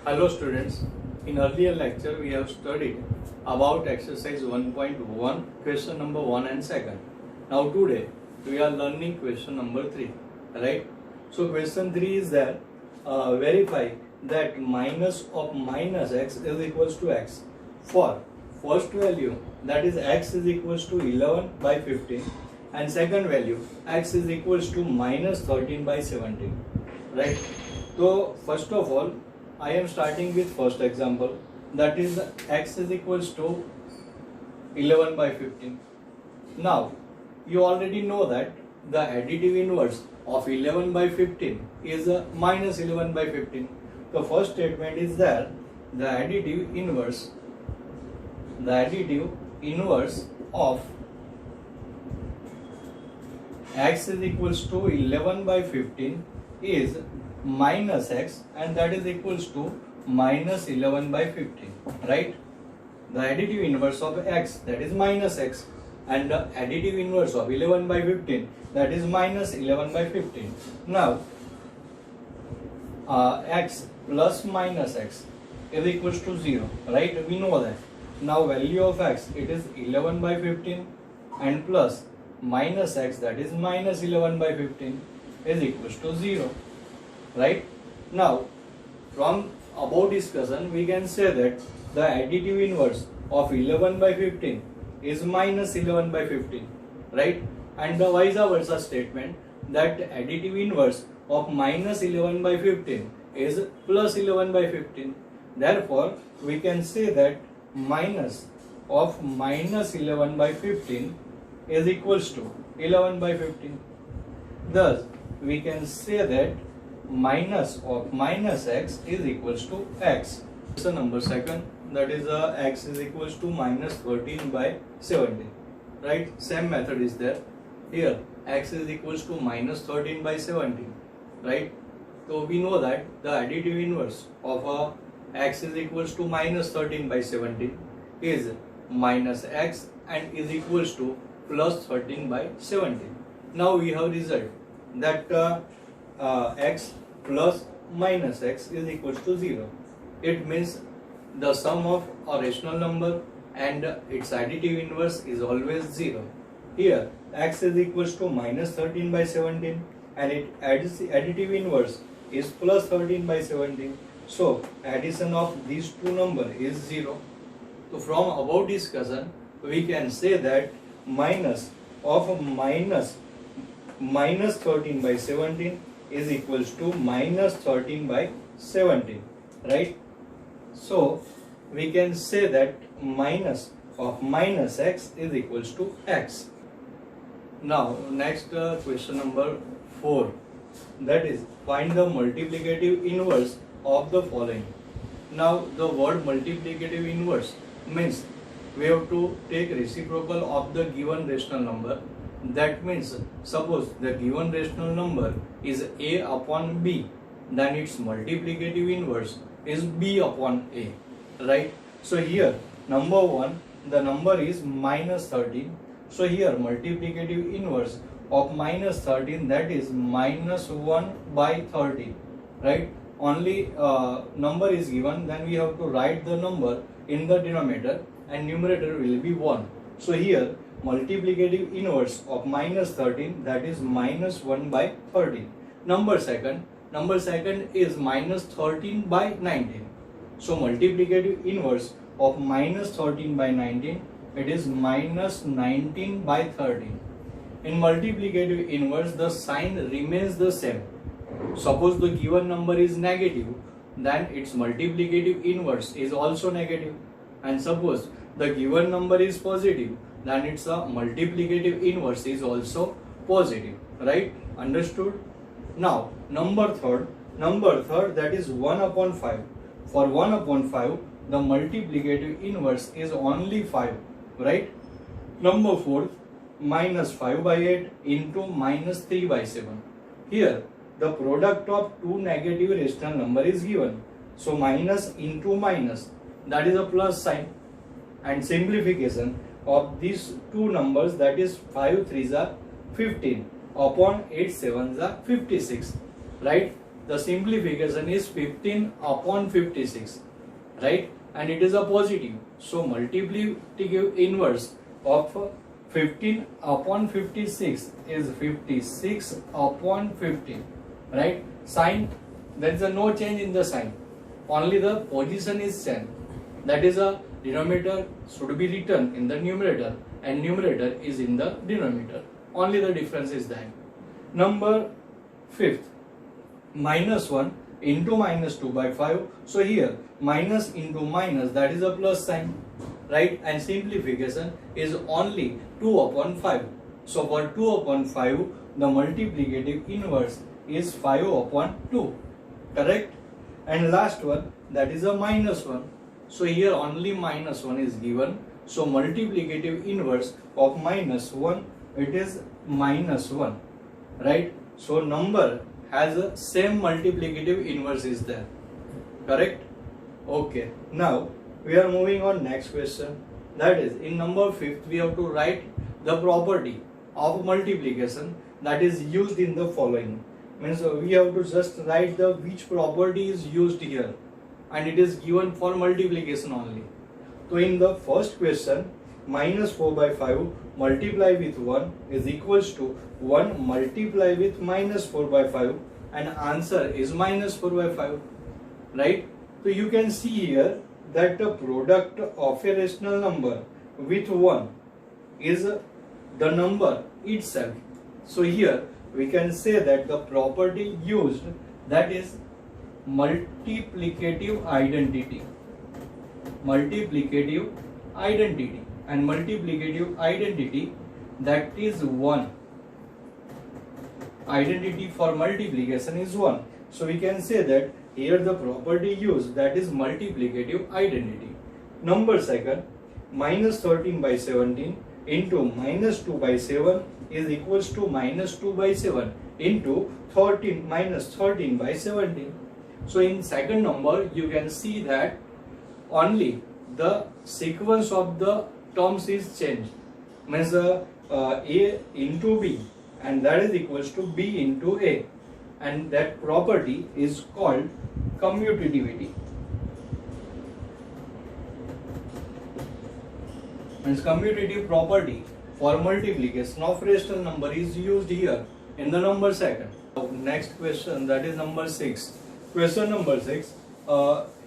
Hello students, in earlier lecture we have studied about exercise 1.1 question number 1 and 2nd. Now today we are learning question number 3, right? So question 3 is that verify that minus of minus x is equals to x for first value, that is x is equals to 11 by 15, and second value x is equals to minus 13 by 17, right? So first of all I am starting with first example, that is x is equals to 11 by 15. Now you already know that the additive inverse of 11 by 15 is minus 11 by 15. The first statement is that the additive inverse of x is equals to 11 by 15 is minus x, and that is equals to minus 11 by 15, right? The additive inverse of x, that is minus x, and the additive inverse of 11 by 15, that is minus 11 by 15. Now x plus minus x is equals to 0, right? We know that. Now value of x, it is 11 by 15, and plus minus x, that is minus 11 by 15, is equals to 0, right? Now from above discussion we can say that the additive inverse of 11 by 15 is minus 11 by 15, right? And the vice versa statement, that additive inverse of minus 11 by 15 is plus 11 by 15. Therefore we can say that minus of minus 11 by 15 is equals to 11 by 15. Thus we can say that minus of minus x is equals to x. So number second, that is x is equals to minus 13 by 17, right? Same method is there. Here x is equals to minus 13 by 17, right? So we know that the additive inverse of x is equals to minus 13 by 17 is minus x and is equals to plus 13 by 17. Now we have result that x plus minus x is equals to 0. It means the sum of a rational number and its additive inverse is always 0. Here x is equals to minus 13 by 17 and its additive inverse is plus 13 by 17. So addition of these two numbers is 0. So from above discussion we can say that minus of minus 13 by 17 is equals to minus 13 by 17, right? So we can say that minus of minus x is equals to x. Now next question number 4, that is find the multiplicative inverse of the following. Now the word multiplicative inverse means we have to take reciprocal of the given rational number. That means suppose the given rational number is a upon b, then its multiplicative inverse is b upon a, right? So here number 1, the number is minus 13. So here multiplicative inverse of minus 13, that is minus 1 by 13, right? Only number is given, then we have to write the number in the denominator and numerator will be 1. So here multiplicative inverse of minus 13, that is minus 1 by 13. Number second is minus 13 by 19. So multiplicative inverse of minus 13 by 19, it is minus 19 by 13. In multiplicative inverse the sign remains the same. Suppose the given number is negative, then its multiplicative inverse is also negative, and suppose the given number is positive, then its multiplicative inverse is also positive, right? Understood? Now number third, that is 1 upon 5. For 1 upon 5 the multiplicative inverse is only 5, right? Number 4, minus 5 by 8 into minus 3 by 7. Here the product of two negative rational number is given, so minus into minus, that is a plus sign, and simplification of these two numbers, that is 5 3s are 15 upon 8 7s are 56, right? the simplification is 15 upon 56, right? And it is a positive. So multiplicative inverse of 15 upon 56 is 56 upon 15, right? Sign, there is no change in the sign, only the position is changed. That is a denominator should be written in the numerator and numerator is in the denominator. Only the difference is that. Number 5th, minus 1 into minus 2 by 5. So here minus into minus, that is a plus sign, right? And simplification is only 2 upon 5. So for 2 upon 5, the multiplicative inverse is 5 upon 2, correct? And last one, that is a minus 1. So here only minus 1 is given. So multiplicative inverse of minus 1, it is minus 1, right? So number has a same multiplicative inverse is there, correct? Okay, now we are moving on next question. That is, in number 5th, we have to write the property of multiplication that is used in the following. Means we have to just write the which property is used here, and it is given for multiplication only. So in the first question, minus 4 by 5 multiply with 1 is equals to 1 multiply with minus 4 by 5, and answer is minus 4 by 5, right? So you can see here that the product of a rational number with 1 is the number itself. So here we can say that the property used, that is multiplicative identity. Multiplicative identity, and multiplicative identity, that is 1. Identity for multiplication is 1. So we can say that here the property used, that is multiplicative identity. Number second, minus 13 by 17 into minus 2 by 7 is equals to minus 2 by 7 into 13 minus 13 by 17. So in second number, you can see that only the sequence of the terms is changed. Means A into B, and that is equals to B into A, and that property is called commutativity. Means commutative property for multiplication of rational number is used here in the number second. Next question, that is number 6. Question number 6.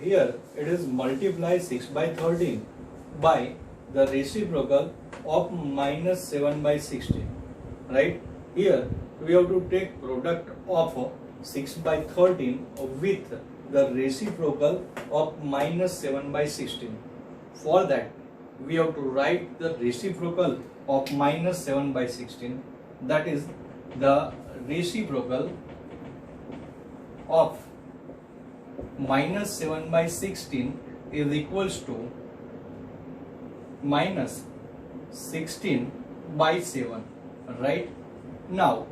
Here it is multiply 6 by 13 by the reciprocal of minus 7 by 16, right? Here we have to take product of 6 by 13 with the reciprocal of minus 7 by 16. For that, we have to write the reciprocal of minus 7 by 16. That is, the reciprocal of minus 7 by 16 is equals to minus 16 by 7, right? Now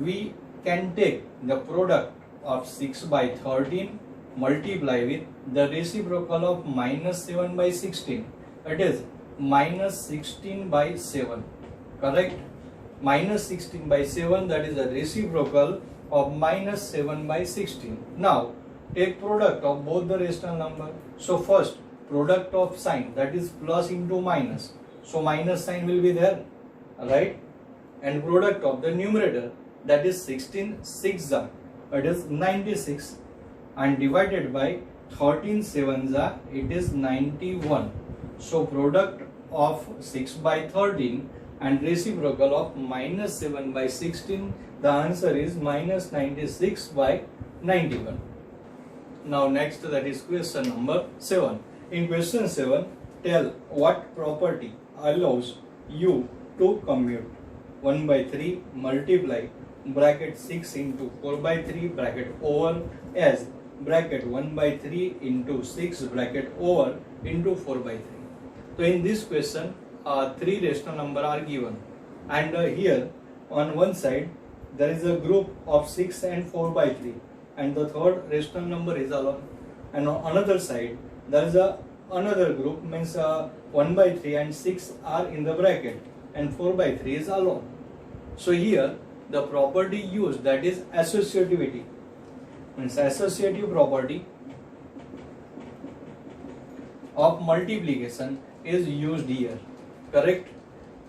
we can take the product of 6 by 13 multiply with the reciprocal of minus 7 by 16. It is minus 16 by 7, correct? Minus 16 by 7, that is the reciprocal of minus 7 by 16. Now take product of both the rational number. So first, product of sign, that is plus into minus. So minus sign will be there, right? And product of the numerator, that is 16 6s, it is 96, and divided by 13 7s, it is 91. So product of 6 by 13 and reciprocal of minus 7 by 16, the answer is minus 96 by 91. Now next, that is question number 7. In question 7, tell what property allows you to commute 1 by 3 multiply bracket 6 into 4 by 3 bracket over as bracket 1 by 3 into 6 bracket over into 4 by 3. So in this question, 3 rational numbers are given, and here on one side there is a group of 6 and 4 by 3, and the third rational number is alone, and on another side there is another group, means 1 by 3 and 6 are in the bracket and 4 by 3 is alone. So here the property used, that is associativity. means associative property of multiplication is used here, correct?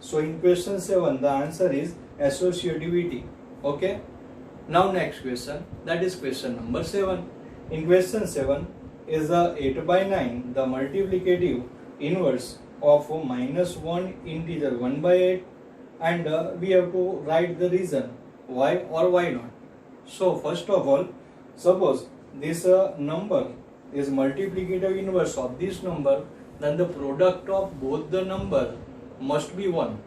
So in question 7 the answer is associativity. Okay, now next question, that is question number 7. In question 7 is the 8 by 9 the multiplicative inverse of minus 1 integer 1 by 8, and we have to write the reason why or why not. So first of all, suppose this number is multiplicative inverse of this number, then the product of both the number must be 1.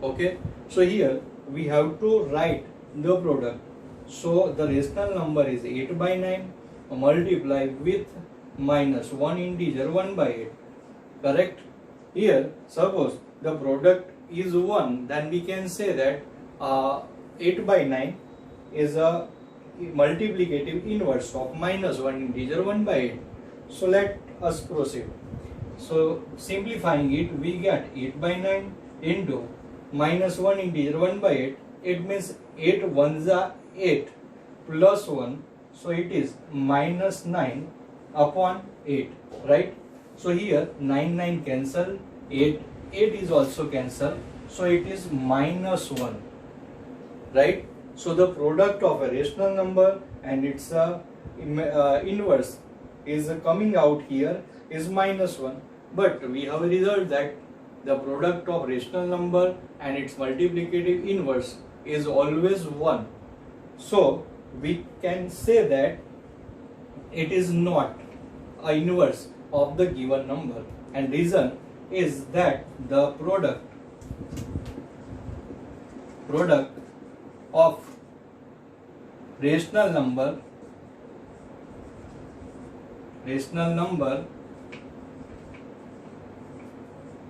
Okay, so here we have to write the product. So the rational number is 8 by 9 multiply with minus 1 integer 1 by 8, correct? Here suppose the product is 1, then we can say that 8 by 9 is a multiplicative inverse of minus 1 integer 1 by 8. So let us proceed. So simplifying it, we get 8 by 9 into minus 1 integer 1 by 8. It means 8 ones are 8 plus 1, so it is minus 9 upon 8, right? So here 9 cancel, 8 is also cancel, so it is minus 1, right? So the product of a rational number and its inverse is coming out here is minus 1, but we have a result that the product of rational number and its multiplicative inverse is always 1. So we can say that it is not a inverse of the given number, and reason is that the product of rational number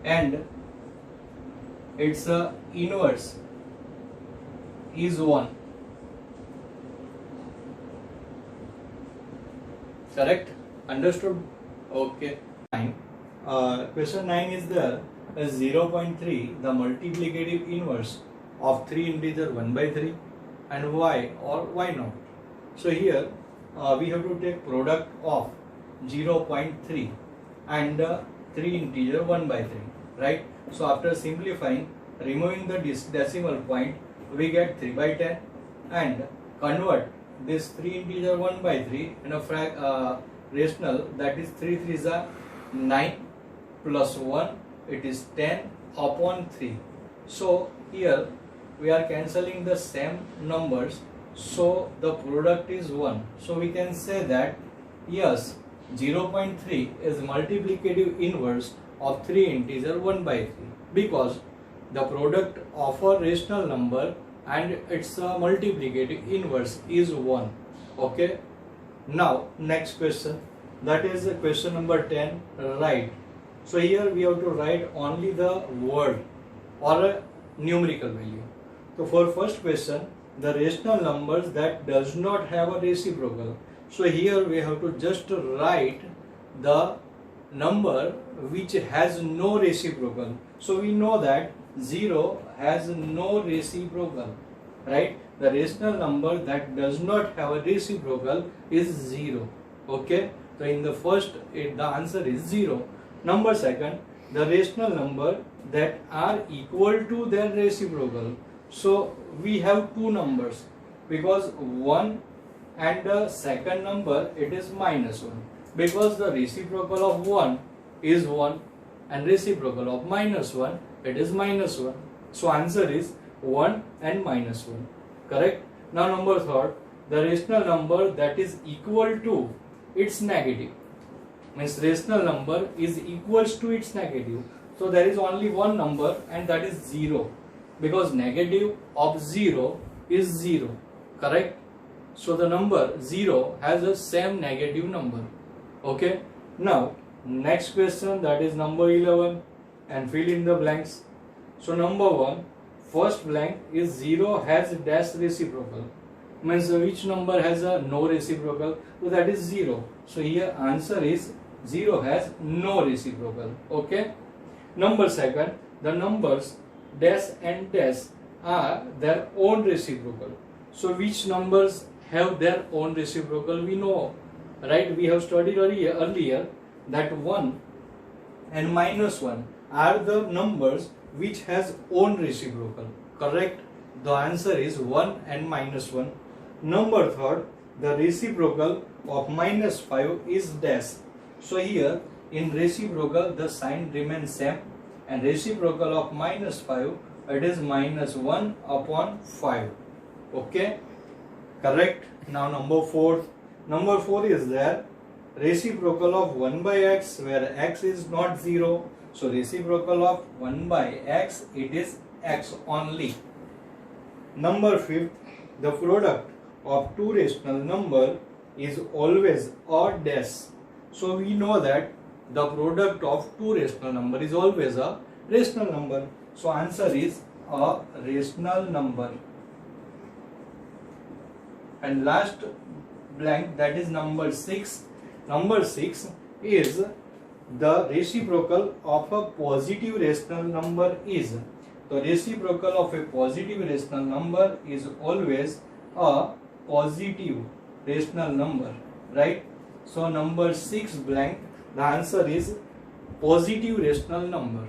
and its inverse is 1, correct? Understood? Okay. Question 9 is there as 0.3 the multiplicative inverse of 3 integer 1 by 3, and why or why not? So here we have to take product of 0.3 and 3 integer 1 by 3, right? So after simplifying, removing the decimal point, we get 3 by 10 and convert this 3 integer 1 by 3 in a rational, that is 3 3s are 9 plus 1, it is 10 upon 3. So here we are cancelling the same numbers, so the product is 1. So we can say that yes, 0.3 is multiplicative inverse of 3 integer 1 by 3, because the product of a rational number and its multiplicative inverse is 1. Okay. Now next question, that is question number 10, right? So here we have to write only the word or a numerical value. So for first question, the rational numbers that does not have a reciprocal. So here we have to just write the number which has no reciprocal. So we know that 0 has no reciprocal, right? The rational number that does not have a reciprocal is 0. Okay, so in the first the answer is 0. Number second, the rational number that are equal to their reciprocal. So we have two numbers, because 1 and the second number it is minus 1, because the reciprocal of 1 is 1 and reciprocal of minus 1 it is minus 1. So answer is 1 and minus 1, correct? Now number third, the rational number that is equal to its negative, means rational number is equals to its negative. So there is only one number, and that is 0, because negative of 0 is 0, correct? So the number 0 has the same negative number. Okay. Now next question, that is number 11, and fill in the blanks. So number 1, first blank is 0 has dash reciprocal, means which number has a no reciprocal? So that is 0. So here answer is 0 has no reciprocal. Okay. Number second, the numbers dash and dash are their own reciprocal. So which numbers have their own reciprocal. We know, right? We have studied earlier that 1 and minus 1 are the numbers which has own reciprocal. Correct? The answer is 1 and minus 1. Number third, the reciprocal of minus 5 is dash. So here in reciprocal the sign remains same, and reciprocal of minus 5, it is minus 1 upon 5. Okay, correct. Now number 4 is there reciprocal of 1 by x, where x is not 0. So reciprocal of 1 by x, it is x only. Number 5, the product of two rational number is always a dash. So we know that the product of two rational number is always a rational number. So answer is a rational number. And last blank, that is number 6. Number 6 is the reciprocal of a positive rational number is. The reciprocal of a positive rational number is always a positive rational number, right? So number 6 blank, the answer is positive rational number.